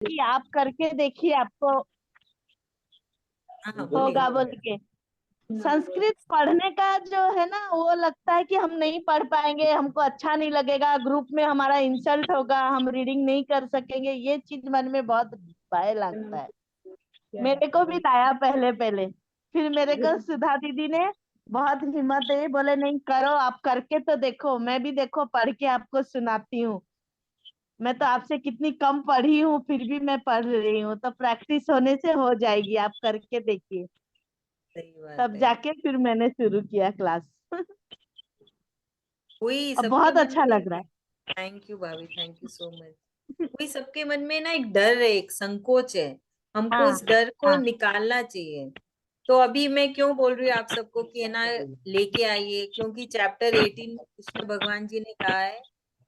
कि आप करके देखिए, आपको हाँ होगा बोलिए। बोल के। संस्कृत पढ़ने का जो है ना, वो लगता है कि हम नहीं पढ़ पाएंगे, हमको अच्छा नहीं लगेगा, ग्रुप में हमारा इंसल्ट होगा, हम रीडिंग नहीं कर सकेंगे, ये चीज मन में बहुत भय लगता है। मेरे को भी लाया पहले पहले, फिर मेरे को सुधा दीदी ने बहुत हिम्मत दी, बोले नहीं करो, आप करके तो देखो, मैं भी देखो पढ़ के आपको सुनाती हूँ। मैं तो आपसे कितनी कम पढ़ी हूँ, फिर भी मैं पढ़ रही हूँ, तो प्रैक्टिस होने से हो जाएगी, आप करके देखिए। सही बात तब है। जाके फिर मैंने शुरू किया क्लास। वही अब सबके बहुत मन अच्छा में। लग रहा थैंक यू भाभी, थैंक यू सो मच। है। वही सबके मन में ना एक डर है, एक संकोच है। हमको हाँ उस डर को हाँ निकालना चाहिए। तो अभी मैं क्यों बोल रही हूँ आप सबको कि है ना, लेके आइए, क्योंकि चैप्टर 18 में कृष्ण भगवान जी ने कहा है,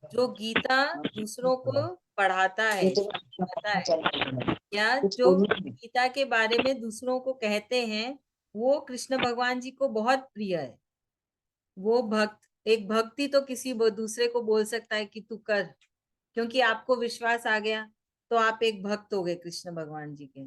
जो गीता दूसरों को पढ़ाता है, समझाता है, या जो गीता के बारे में दूसरों को कहते हैं, वो कृष्ण भगवान जी को बहुत प्रिय है। वो एक भक्ति तो किसी दूसरे को बोल सकता है कि तू कर, क्योंकि आपको विश्वास आ गया, तो आप एक भक्त हो गए कृष्ण भगवान जी के।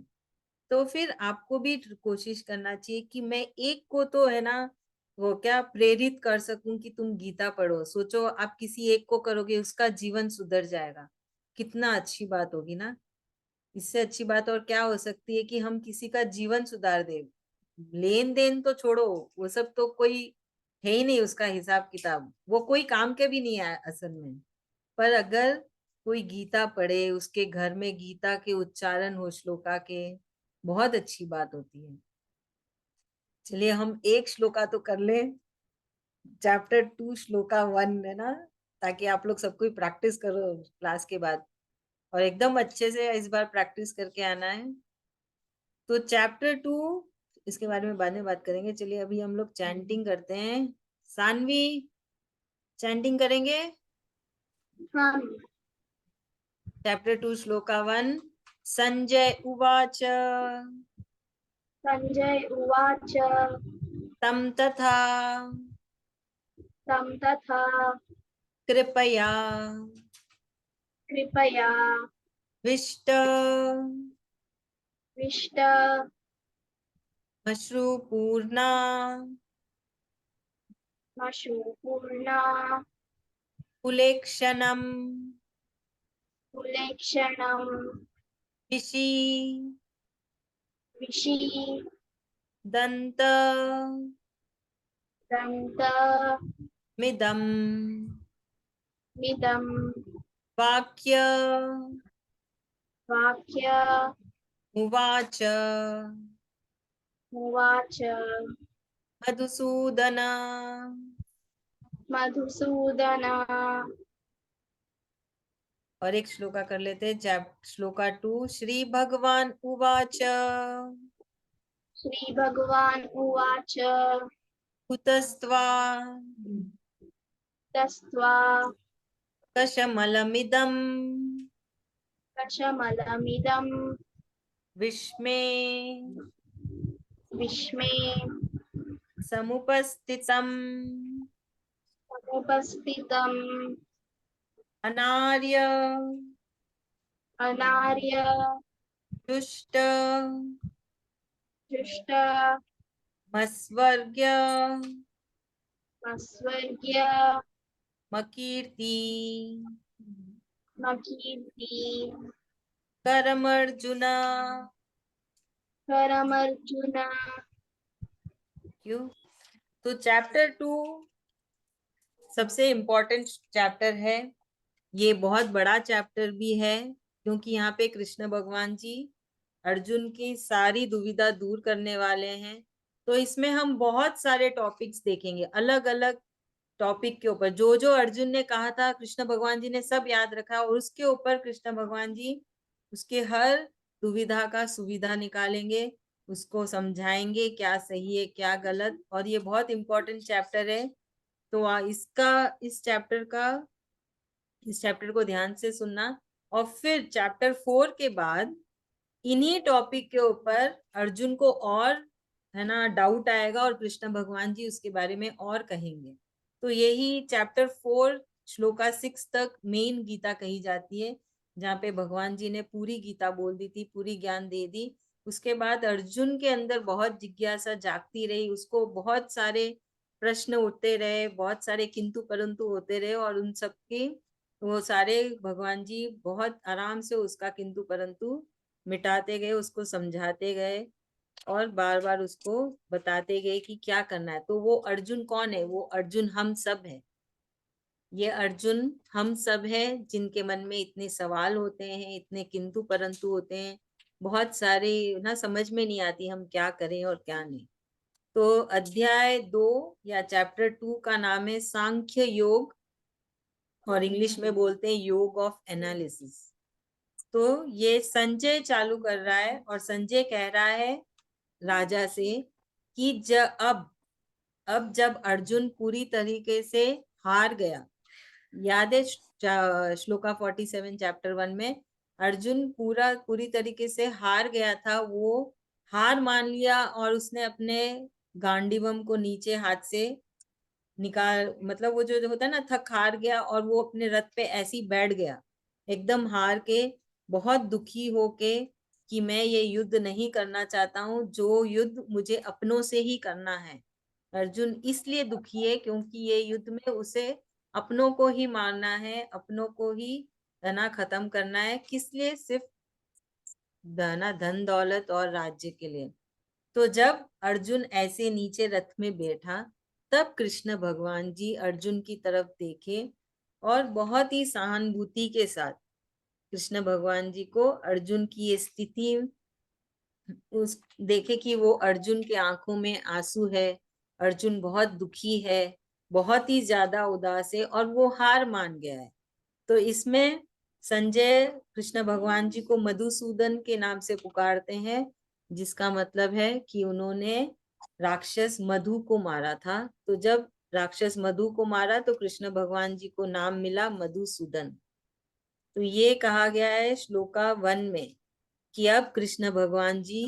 तो फिर आपको भी कोशिश करना चाहिए कि मैं एक को तो है ना, वो क्या प्रेरित कर सकूं कि तुम गीता पढ़ो। सोचो आप किसी एक को करोगे, उसका जीवन सुधर जाएगा, कितना अच्छी बात होगी ना। इससे अच्छी बात और क्या हो सकती है कि हम किसी का जीवन सुधार दे। लेन देन तो छोड़ो, वो सब तो कोई है ही नहीं, उसका हिसाब किताब वो कोई काम के भी नहीं है असल में। पर अगर कोई गीता पढ़े, उसके घर में गीता के उच्चारण हो, श्लोका के, बहुत अच्छी बात होती है। चलिए हम एक श्लोका तो कर ले, चैप्टर 2 श्लोका 1 है ना, ताकि आप लोग सबको प्रैक्टिस करो क्लास के बाद, और एकदम अच्छे से इस बार प्रैक्टिस करके आना है। तो चैप्टर 2 इसके बारे में बाद में बात करेंगे। चलिए अभी हम लोग चैंटिंग करते हैं। सानवी, चैंटिंग करेंगे। हाँ। चैप्टर 2 श्लोका 1। संजय उवाच संजय उवाच तं तथा तं तथा कृपया कृपया विष्ट विष्ट अश्रुपूर्णा मशुपूर्णा कुलेक्षणम् कुलेक्षणं विशी विषि दन्त दन्त मिदम् मिदं वाक्य वाक्य उवाच उवाच मधुसूदन। मधुसूदन। और एक श्लोका कर लेते हैं, श्लोका 2। श्री भगवान उवाच श्री भगवान उवाच कुतस्त्वा तस्त्वा कशमलमिदम् कषमलमिदं विस्मे विस्मे समुपस्थितम् समुपस्थितम् अनार्य अनार्य दुष्ट दृष्ट मस्वर्ग्य अस्वर्ग्य मकीर्ति मकीर्ति करमर्जुन। परमर्जुन। क्यों? तो चैप्टर 2 सबसे इम्पोर्टेंट चैप्टर है। ये बहुत बड़ा चैप्टर भी है, क्योंकि यहाँ पे कृष्ण भगवान जी अर्जुन की सारी दुविधा दूर करने वाले हैं। तो इसमें हम बहुत सारे टॉपिक्स देखेंगे, अलग अलग टॉपिक के ऊपर जो जो अर्जुन ने कहा था कृष्ण भगवान जी ने सब याद रखा, और उसके ऊपर कृष्ण भगवान जी उसके हर दुविधा का सुविधा निकालेंगे, उसको समझाएंगे क्या सही है क्या गलत। और ये बहुत इंपॉर्टेंट चैप्टर है। तो इस चैप्टर को ध्यान से सुनना। और फिर चैप्टर 4 के बाद इन्हीं टॉपिक के ऊपर अर्जुन को और है ना डाउट आएगा, और कृष्ण भगवान जी उसके बारे में और कहेंगे। तो यही चैप्टर 4 श्लोका 6 तक मेन गीता कही जाती है। जहाँ पे भगवान जी ने पूरी गीता बोल दी थी, पूरी ज्ञान दे दी। उसके बाद अर्जुन के अंदर बहुत जिज्ञासा जागती रही, उसको बहुत सारे प्रश्न उठते रहे, बहुत सारे किंतु परंतु होते रहे, और उन सब की वो सारे भगवान जी बहुत आराम से उसका किंतु परंतु मिटाते गए, उसको समझाते गए और बार बार उसको बताते गए कि क्या करना है। तो वो अर्जुन कौन है? वो अर्जुन हम सब है। ये अर्जुन हम सब है जिनके मन में इतने सवाल होते हैं, इतने किंतु परंतु होते हैं, बहुत सारे ना समझ में नहीं आती हम क्या करें और क्या नहीं। तो अध्याय 2 या चैप्टर 2 का नाम है सांख्य योग, और इंग्लिश में बोलते हैं योग ऑफ एनालिसिस। तो ये संजय चालू कर रहा है और संजय कह रहा है राजा से कि अब जब अर्जुन पूरी तरीके से हार गया, याद है श्लोका 47 चैप्टर 1 में अर्जुन पूरी तरीके से हार गया था, वो हार मान लिया और उसने अपने गांडीवम को नीचे हाथ से निकाल, मतलब वो जो होता है ना, थक हार गया और वो अपने रथ पे ऐसे ही बैठ गया, एकदम हार के, बहुत दुखी होके कि मैं ये युद्ध नहीं करना चाहता हूँ, जो युद्ध मुझे अपनों से ही करना है। अर्जुन इसलिए दुखी है क्योंकि ये युद्ध में उसे अपनों को ही मारना है, अपनों को ही ना खत्म करना है। किस लिए? सिर्फ धन दौलत और राज्य के लिए। तो जब अर्जुन ऐसे नीचे रथ में बैठा, तब कृष्ण भगवान जी अर्जुन की तरफ देखे और बहुत ही सहानुभूति के साथ कृष्ण भगवान जी को अर्जुन की ये स्थिति उस देखे कि वो अर्जुन के आंखों में आंसू है, अर्जुन बहुत दुखी है, बहुत ही ज्यादा उदास है और वो हार मान गया है। तो इसमें संजय कृष्ण भगवान जी को मधुसूदन के नाम से पुकारते हैं, जिसका मतलब है कि उन्होंने राक्षस मधु को मारा था। तो जब राक्षस मधु को मारा तो कृष्ण भगवान जी को नाम मिला मधुसूदन। तो ये कहा गया है श्लोका 1 में कि अब कृष्ण भगवान जी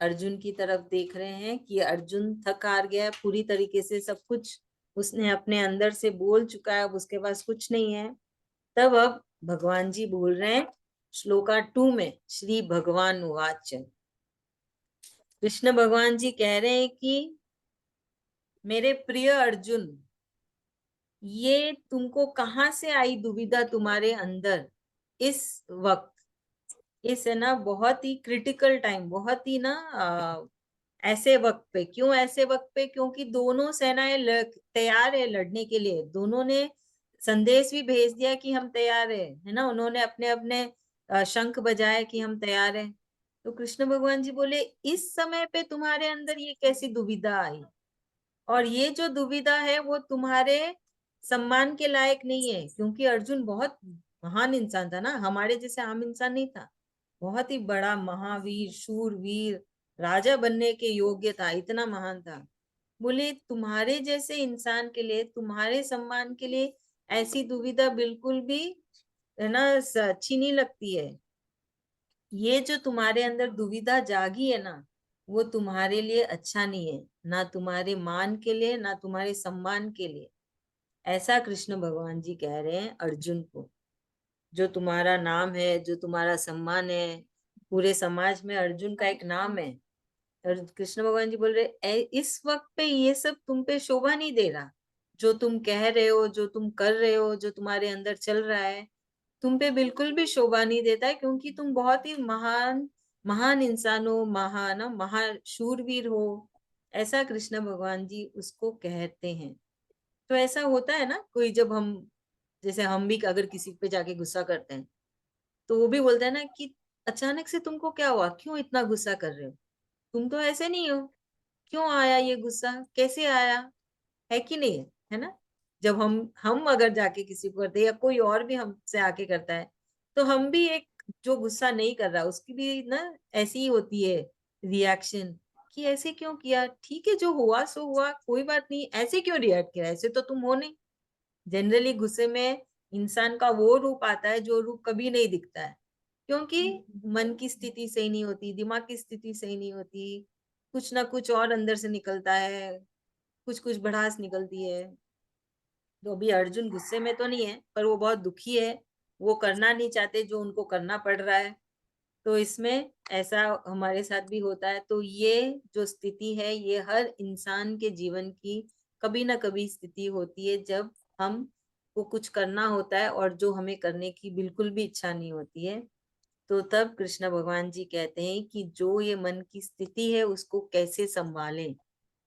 अर्जुन की तरफ देख रहे हैं कि अर्जुन थक हार गया, पूरी तरीके से सब कुछ उसने अपने अंदर से बोल चुका है, अब उसके पास कुछ नहीं है। तब अब भगवान जी बोल रहे हैं श्लोका 2 में, श्री भगवान वाच, कृष्ण भगवान जी कह रहे हैं कि मेरे प्रिय अर्जुन, ये तुमको कहाँ से आई दुविधा तुम्हारे अंदर इस वक्त, इस है ना बहुत ही क्रिटिकल टाइम, बहुत ही ना ऐसे वक्त पे। क्यों ऐसे वक्त पे? क्योंकि दोनों सेनाएं तैयार है लड़ने के लिए, दोनों ने संदेश भी भेज दिया कि हम तैयार है ना, उन्होंने अपने अपने शंख बजाए कि हम तैयार है। तो कृष्ण भगवान जी बोले इस समय पे तुम्हारे अंदर ये कैसी दुविधा आई? और ये जो दुविधा है वो तुम्हारे सम्मान के लायक नहीं है, क्योंकि अर्जुन बहुत महान इंसान था ना, हमारे जैसे आम इंसान नहीं था, बहुत ही बड़ा महावीर, शूरवीर, राजा बनने के योग्य था, इतना महान था। बोले तुम्हारे जैसे इंसान के लिए, तुम्हारे सम्मान के लिए ऐसी दुविधा बिल्कुल भी है ना अच्छी नहीं लगती है। ये जो तुम्हारे अंदर दुविधा जागी है ना, वो तुम्हारे लिए अच्छा नहीं है, ना तुम्हारे मान के लिए, ना तुम्हारे सम्मान के लिए। ऐसा कृष्ण भगवान जी कह रहे हैं अर्जुन को। जो तुम्हारा नाम है, जो तुम्हारा सम्मान है, पूरे समाज में अर्जुन का एक नाम है। और कृष्ण भगवान जी बोल रहे इस वक्त पे ये सब तुम पे शोभा नहीं दे रहा, जो तुम कह रहे हो, जो तुम कर रहे हो, जो तुम्हारे अंदर चल रहा है, तुम पे बिल्कुल भी शोभा नहीं देता है, क्योंकि तुम बहुत ही महान महान इंसान हो, महाशूरवीर हो। ऐसा कृष्ण भगवान जी उसको कहते हैं। तो ऐसा होता है ना, कोई जब हम, जैसे हम भी अगर किसी पे जाके गुस्सा करते हैं तो वो भी बोलता है ना कि अचानक से तुमको क्या हुआ, क्यों इतना गुस्सा कर रहे हो, तुम तो ऐसे नहीं हो, क्यों आया ये गुस्सा, कैसे आया, है कि नहीं है? है ना? जब हम अगर जाके किसी को करते हैं या कोई और भी हमसे आके करता है, तो हम भी एक, जो गुस्सा नहीं कर रहा उसकी भी ना ऐसी ही होती है रिएक्शन, कि ऐसे क्यों किया, ठीक है जो हुआ सो हुआ, कोई बात नहीं, ऐसे क्यों रिएक्ट किया, ऐसे तो तुम हो नहीं। जनरली गुस्से में इंसान का वो रूप आता है जो रूप कभी नहीं दिखता है, क्योंकि मन की स्थिति सही नहीं होती, दिमाग की स्थिति सही नहीं होती, कुछ ना कुछ और अंदर से निकलता है, कुछ कुछ भड़ास निकलती है। तो अभी अर्जुन गुस्से में तो नहीं है, पर वो बहुत दुखी है वो करना नहीं चाहते जो उनको करना पड़ रहा है। तो इसमें ऐसा हमारे साथ भी होता है। तो ये जो स्थिति है ये हर इंसान के जीवन की कभी ना कभी स्थिति होती है, जब हम को कुछ करना होता है और जो हमें करने की बिल्कुल भी इच्छा नहीं होती है। तो तब कृष्ण भगवान जी कहते हैं कि जो ये मन की स्थिति है उसको कैसे संभालें,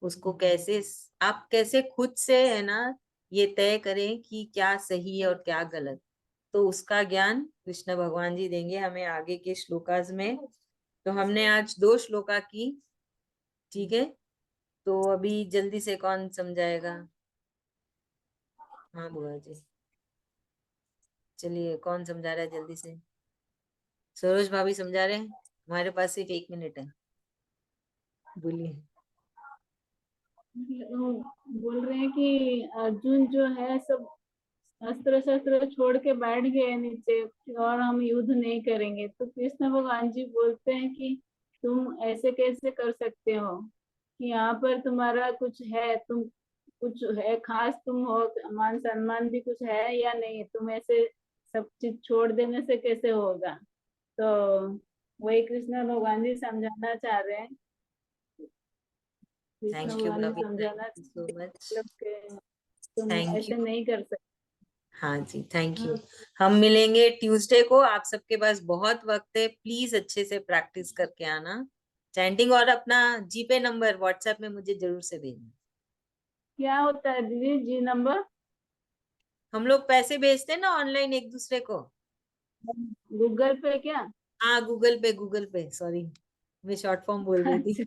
उसको कैसे आप कैसे खुद से है ना ये तय करें कि क्या सही है और क्या गलत। तो उसका ज्ञान कृष्ण भगवान जी देंगे हमें आगे के श्लोकास में। तो हमने आज 2 श्लोका की, ठीक है। तो अभी जल्दी से कौन समझाएगा? हाँ बुआ जी, चलिए कौन समझा रहा है जल्दी से? सरोज भाभी समझा रहे हैं, हमारे पास सिर्फ 1 मिनट है, बोलिए। वो बोल रहे हैं कि अर्जुन जो है सब अस्त्र शस्त्र छोड़ के बैठ गए नीचे और हम युद्ध नहीं करेंगे। तो कृष्ण भगवान जी बोलते हैं कि तुम ऐसे कैसे कर सकते हो कि यहाँ पर तुम्हारा कुछ है, तुम कुछ है खास, तुम हो, मान सम्मान भी कुछ है या नहीं, तुम ऐसे सब चीज छोड़ देने से कैसे होगा। तो वही कृष्ण भगवान जी समझाना चाह रहे हैं। कृष्ण थैंक यू भगवान जी भाभी, समझाना थैंक यू सो मच। मतलब कि तुम थैंक ऐसे यू। नहीं कर सकते। हाँ जी, थैंक यू। हम मिलेंगे ट्यूसडे को। आप सबके पास बहुत वक्त है, प्लीज अच्छे से प्रैक्टिस करके आना चैंटिंग, और अपना जीपे नंबर व्हाट्सएप में मुझे जरूर से भेजना। क्या होता है दीदी जी नंबर? हम लोग पैसे भेजते हैं ना ऑनलाइन एक दूसरे को। गूगल पे क्या? हाँ गूगल पे, गूगल पे, सॉरी मैं शॉर्ट फॉर्म बोल रही थी।